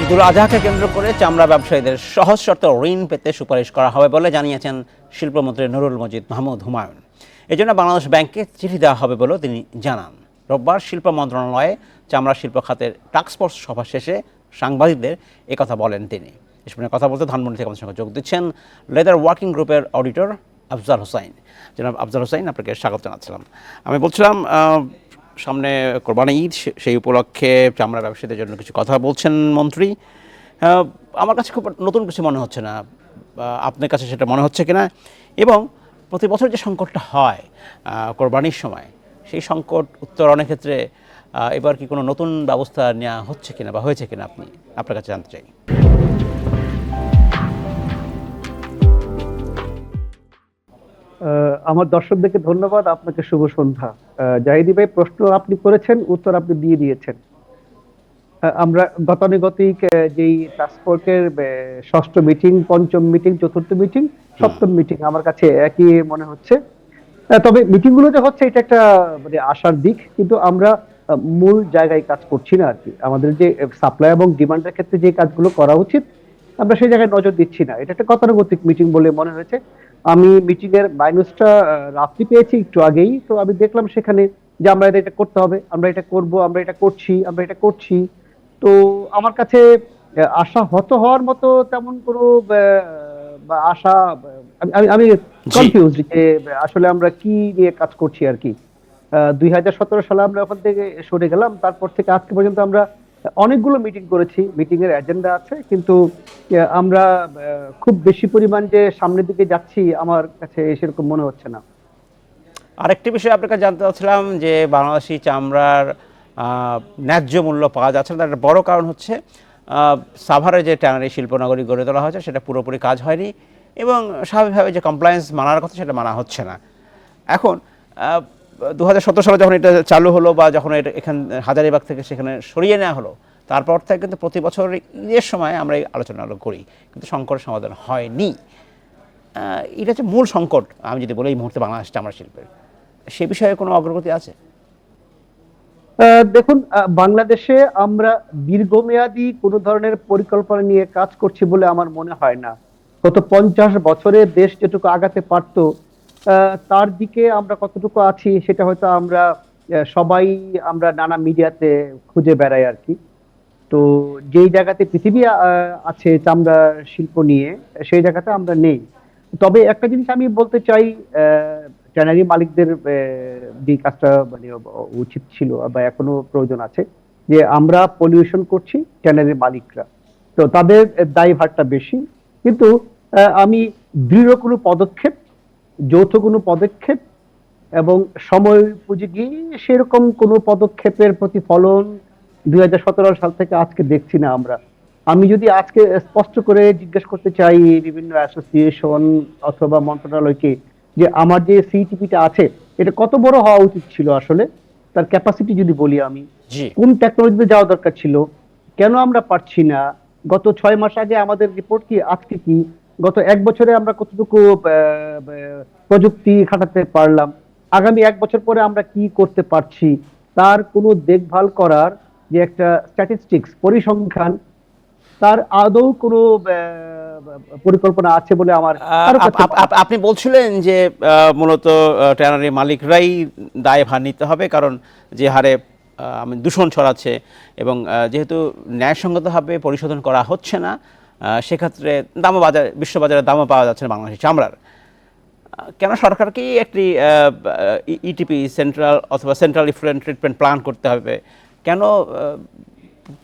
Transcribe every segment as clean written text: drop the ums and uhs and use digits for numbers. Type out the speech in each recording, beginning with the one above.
ঈদুল আজহাকে কেন্দ্র করে চামড়া ব্যবসায়ীদের সহজ শর্তে ঋণ পেতে সুপারিশ করা হবে বলে জানিয়েছেন শিল্পমন্ত্রী নুরুল মজিদ মাহমুদ হুমায়ুন। এজন্য বাংলাদেশ ব্যাংককে চিঠি দেওয়া হবে বলেও তিনি জানান। রোববার শিল্প মন্ত্রণালয়ে চামড়া শিল্প খাতের টাস্কফোর্স সভা শেষে সাংবাদিকদের একথা বলেন তিনি। এ সময় কথা বলতে ধানমন্ডি থেকে আমাদের সঙ্গে যোগ দিচ্ছেন লেদার ওয়ার্কিং গ্রুপের অডিটর আফজাল হোসাইন। জনাব আফজাল হোসাইন, আপনাকে স্বাগত জানাচ্ছিলাম। আমি বলছিলাম সামনে কোরবানি ঈদ, সেই উপলক্ষে চামড়া ব্যবসায়ীদের জন্য কিছু কথা বলছেন মন্ত্রী। আমার কাছে খুব নতুন কিছু মনে হচ্ছে না, আপনার কাছে সেটা মনে হচ্ছে কিনা, এবং প্রতি বছর যে সংকটটা হয় কোরবানির সময়, সেই সংকট উত্তরণের ক্ষেত্রে এবার কি কোনো নতুন ব্যবস্থা নেওয়া হচ্ছে কিনা বা হয়েছে কিনা আপনার কাছে জানতে চাই। আমার দর্শকদেরকে ধন্যবাদ, আপনাকে শুভ সন্ধ্যা। জাহিদি ভাই, প্রশ্ন আপনি করেছেন, উত্তর আপনি দিয়ে দিয়েছেন। আমরা গতানুগতিক যেই টাস্কফোর্সের ষষ্ঠ মিটিং, পঞ্চম মিটিং, চতুর্থ মিটিং, সপ্তম মিটিং আমার কাছে একই মনে হচ্ছে। তবে মিটিং গুলো যে হচ্ছে এটা একটা মানে আশার দিক, কিন্তু আমরা মূল জায়গায় কাজ করছি না আর কি। আমাদের যে সাপ্লাই এবং ডিমান্ডের ক্ষেত্রে যে কাজগুলো করা উচিত আমরা সেই জায়গায় নজর দিচ্ছি না। এটা একটা গতানুগতিক মিটিং বলে মনে হয়েছে। আমি মিটিং এর মাইনাসটা রাত্রি পেয়েছি একটু আগেই, তো আমি দেখলাম সেখানে যে আমরা এটা করতে হবে, আমরা এটা করব, আমরা এটা করছি, আমরা এটা করছি। তো আমার কাছে আশা হত হওয়ার মতো তেমন কোনো বা আশা, আমি আমি কনফিউজ যে আসলে আমরা কি নিয়ে কাজ করছি আর কি। 2017 সালে আমরা ওখান থেকে সরে গেলাম, তারপর থেকে আজকে পর্যন্ত আমরা অনেকগুলো মিটিং করেছি, মিটিং এর এজেন্ডা আছে, কিন্তু আমরা খুব বেশি পরিমাণ যে সামনের দিকে যাচ্ছি আমার কাছে সেরকম মনে হচ্ছে না। আরেকটি বিষয় আপনার কাছে জানতে চাচ্ছিলাম যে বাংলাদেশি চামড়ার ন্যায্য মূল্য পাওয়া যাচ্ছে না। তার একটা বড় কারণ হচ্ছে সাভারে যে ট্যানারি শিল্পনগরী গড়ে তোলা হয়েছে সেটা পুরোপুরি কাজ হয়নি, এবং স্বাভাবিকভাবে যে কমপ্লায়েন্স মানার কথা সেটা মানা হচ্ছে না। এখন 2017 সালে যখন এটা চালু হলো বা যখন এটা এখান হাজারীবাগ থেকে সেখানে সরিয়ে নেওয়া হলো, তারপর থেকে কিন্তু প্রতি বছর ঈদের সময় আমরা এই আলোচনা করি, কিন্তু সংকটের সমাধান হয়নি। এটা হচ্ছে মূল সংকট। আমি যদি বলি এই মুহূর্তে বাংলাদেশ চামড়া শিল্পের, সে বিষয়ে কোনো অগ্রগতি আছে? দেখুন, বাংলাদেশে আমরা দীর্ঘমেয়াদী কোনো ধরনের পরিকল্পনা নিয়ে কাজ করছি বলে আমার মনে হয় না। গত 50 বছরে দেশ যেটুকু আগাতে পারতো তার দিকে আমরা কতটুকু আছি সেটা হয়তো আমরা সবাই আমরা নানা মিডিয়াতে খুঁজে বেড়াই আর কি। তো যেই জায়গাতে পৃথিবী আছে চামড়া শিল্প নিয়ে, সেই জায়গাতে আমরা নেই। তবে একটা জিনিস আমি বলতে চাই, ট্যানারি মালিকদের যে কাজটা মানে উচিত ছিল বা এখনো প্রয়োজন আছে, যে আমরা পলিউশন করছি ট্যানারি মালিকরা, তো তাদের দায়ভারটা বেশি। কিন্তু আমি দৃঢ় কোনো পদক্ষেপ, যৌথ কোনো পদক্ষেপ এবং সময় উপযোগী সেরকম কোনো পদক্ষেপের প্রতিফলন 2017 সাল থেকে আজকে দেখছি না আমরা। আমি যদি আজকে স্পষ্ট করে জিজ্ঞেস করতে চাই বিভিন্ন অ্যাসোসিয়েশন অথবা মন্ত্রণালয়কে, যে আমার যে সিটিপিটা আছে এটা কত বড় হওয়া উচিত ছিল, আসলে তার ক্যাপাসিটি যদি বলি, আমি জি। কোন টেকনোলজিতে যাওয়া দরকার ছিল, কেন আমরা পারছি না, গত 6 মাস আগে আমাদের রিপোর্ট কি, আজকে কি, গত 1 বছরে আমরা কতটুকু প্রযুক্তি খাটাতে পারলাম, আগামী 1 বছর পরে আমরা কি করতে পারছি, তার কোনো দেখভাল করার যে একটা স্ট্যাটিস্টিক্স পরিসংখ্যান, তার আদৌ কোনো পরিকল্পনা আছে বলে আমার কারো কাছে। আপনি বলছিলেন যে মূলত ট্যানারি মালিকরাই দায়ভার নিতে হবে, কারণ যে হারে দূষণ ছড়াচ্ছে এবং যেহেতু ন্যায়সঙ্গতভাবে পরিশোধন করা হচ্ছে না, সেক্ষেত্রে দামও বিশ্ববাজারে দামও পাওয়া যাচ্ছে না বাংলাদেশি চামড়ার। কেন সরকারকেই একটি ইটিপি সেন্ট্রাল অথবা সেন্ট্রাল ইফ্লুয়েন্ট ট্রিটমেন্ট প্ল্যান করতে হবে? কেন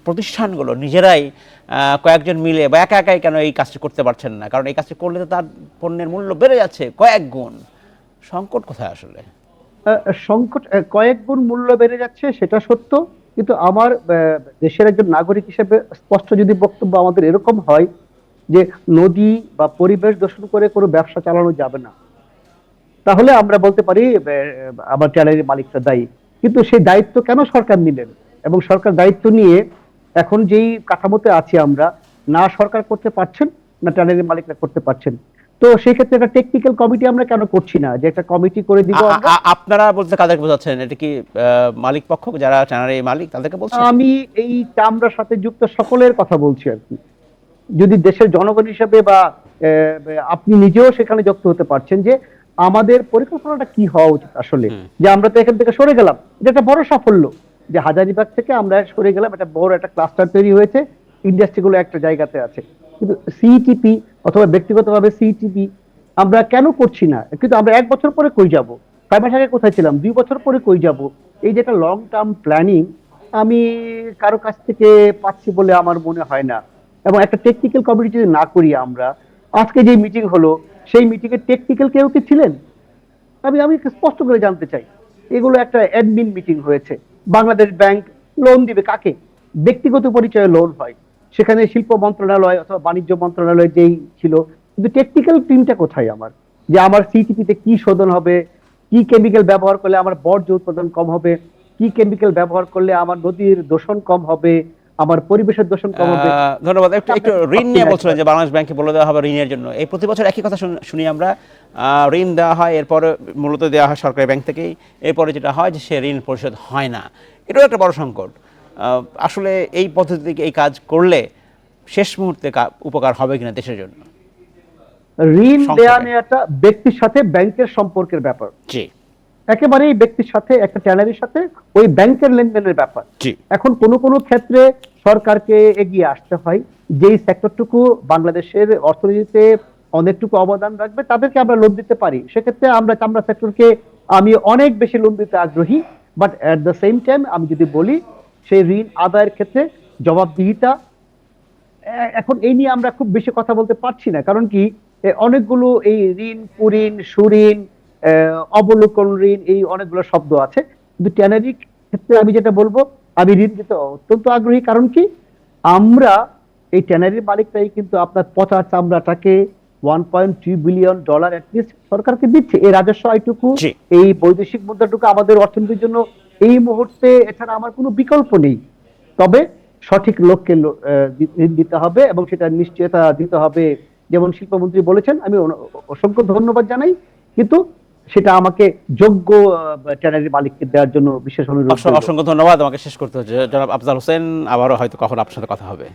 প্রতিষ্ঠানগুলো নিজেরাই কয়েকজন মিলে বা একা একাই কেন এই কাজটি করতে পারছেন না? কারণ এই কাজটি করলে তো তার পণ্যের মূল্য বেড়ে যাচ্ছে কয়েক গুণ। সংকট কোথায় আসলে? সংকট কয়েক গুণ মূল্য বেড়ে যাচ্ছে সেটা সত্য, কিন্তু আমার দেশের একজন নাগরিক হিসেবে স্পষ্ট যদি বক্তব্য আমাদের এরকম হয় যে নদী বা পরিবেশ দূষণ করে কোনো ব্যবসা চালানো যাবে না, তাহলে আমরা বলতে পারি আমার ট্যানারি মালিকরা দায়ী। কিন্তু সেই দায়িত্ব কেন সরকার নিলেন, এবং সরকার দায়িত্ব নিয়ে এখন যেই কাঠামোতে আছি আমরা, না সরকার করতে পারছেন না ট্যানারি মালিকরা করতে পারছেন। তো সেই ক্ষেত্রে একটা টেকনিক্যাল কমিটি আমরা কেন করছি না, যে একটা কমিটি করে দিব আমরা? আপনারা বলতে কাদেরকে বোঝাচ্ছেন? এটা কি মালিক পক্ষ, যারা ট্যানারি মালিক, তাদেরকে বলছেন? আমি এই চামড়ার সাথে যুক্ত সকলের কথা বলছি আর কি। যদি দেশের জনগণ হিসেবে বা আপনি নিজেও সেখানে যুক্ত হতে পারছেন যে আমাদের পরিকল্পনাটা কি হওয়া উচিত আসলে। যে আমরা তো এখান থেকে সরে গেলাম, এটা একটা বড় সাফল্য যে হাজারীবাগ থেকে আমরা সরে গেলাম, একটা বড় একটা ক্লাস্টার তৈরি হয়েছে, ইন্ডাস্ট্রিগুলো একটা জায়গাতে আছে। কিন্তু সিইটিপি অথবা ব্যক্তিগতভাবে সিইটিপি আমরা কেন করছি না? কিন্তু আমরা 1 বছর পরে কই যাব? 6 মাস আগে কোথায় ছিলাম? 2 বছর পরে কই যাব? এই যে একটা লং টার্ম প্ল্যানিং আমি কারো কাছ থেকে পাচ্ছি বলে আমার মনে হয় না। এবং একটা টেকনিক্যাল কমিটি যদি না করি আমরা, আজকে যে মিটিং হলো সেই মিটিং এর টেকনিক্যাল কেউ কি ছিলেন? আমি আমি স্পষ্ট করে জানতে চাই। এগুলো একটা অ্যাডমিন মিটিং হয়েছে। বাংলাদেশ ব্যাংক লোন দিবে কাকে? ব্যক্তিগত পরিচয়ে লোন হয়, সেখানে শিল্প মন্ত্রণালয় অথবা বাণিজ্য মন্ত্রণালয় যেই ছিল, কিন্তু টেকনিক্যাল টিমটা কোথায় আমার? যে আমার সিটিপিতে কি শোধন হবে, কি কেমিক্যাল ব্যবহার করলে আমার বর্জ্য উৎপাদন কম হবে, কি কেমিক্যাল ব্যবহার করলে আমার নদীর দূষণ কম হবে, আমার পরিবেশের দূষণ কম হবে। ধন্যবাদ। একটু একটু ঋণ নিয়ে বলছিলেন যে বাংলাদেশ ব্যাংকে বলে দেওয়া হবে ঋণের জন্য। এই প্রতি বছর একই কথা শুনি আমরা, ঋণ দেওয়া হয়, এরপরে মূলত দেওয়া হয় সরকারি ব্যাংক থেকেই, এরপরে যেটা হয় যে সে ঋণ পরিশোধ হয় না। এটাও একটা বড় সংকট। আসলে এই পদ্ধতিতে এই কাজ করলে শেষ মুহূর্তে উপকার হবে কিনা দেশের জন্য? ঋণ দেয়া নেওয়াটা ব্যক্তির সাথে ব্যাংকের সম্পর্কের ব্যাপার। জি, একেবারেই ব্যক্তির সাথে, একটা ট্যানারির সাথে ওই ব্যাংকের লেনদেনের ব্যাপার। জি। এখন কোনো কোনো ক্ষেত্রে সরকারকে এগিয়ে আসতে হয়, যেই সেক্টরটুকু বাংলাদেশের অর্থনীতিতে অনেকটুকু অবদান রাখবে তাদেরকে আমরা লোন দিতে পারি। সেক্ষেত্রে আমরা চামড়া সেক্টরকে আমি অনেক বেশি লোন দিতে আগ্রহী। But at the same time আমি যদি বলি, সেই ঋণ আদায়ের ক্ষেত্রে জবাবদিহিতা, এখন এই নিয়ে আমরা খুব বেশি কথা বলতে পারছি না। কারণ কি, অনেকগুলো এই ঋণ, কুঋণ, সুঋণ, অবলোকন ঋণ, এই অনেকগুলো শব্দ আছে। কিন্তু ট্যানারি ক্ষেত্রে আমি যেটা বলবো, আমি ঋণ দিতে অত্যন্ত আগ্রহী। কারণ কি, আমরা এই ট্যানারির মালিকরাই কিন্তু আপনার পচা চামড়াটাকে $1.2 বিলিয়ন অ্যাটলিস্ট সরকারকে দিচ্ছে। এই রাজস্ব আয়টুকু, এই বৈদেশিক মুদ্রাটুকু আমাদের অর্থনীতির জন্য এই মুহূর্তে এছাড়া আমার কোনো বিকল্প নেই। তবে সঠিক লোককে ঋণ দিতে হবে এবং সেটা নিশ্চয়তা দিতে হবে। যেমন শিল্পমন্ত্রী বলেছেন, আমি অসংখ্য ধন্যবাদ জানাই, কিন্তু সেটা আমাকে যোগ্য ট্যানারি মালিককে দেওয়ার জন্য বিশেষ অনুরোধ। অসংখ্য ধন্যবাদ। আমাকে শেষ করতে হচ্ছে। জনাব আফজাল হোসেন, আবারও হয়তো কখন আপনার সাথে কথা হবে।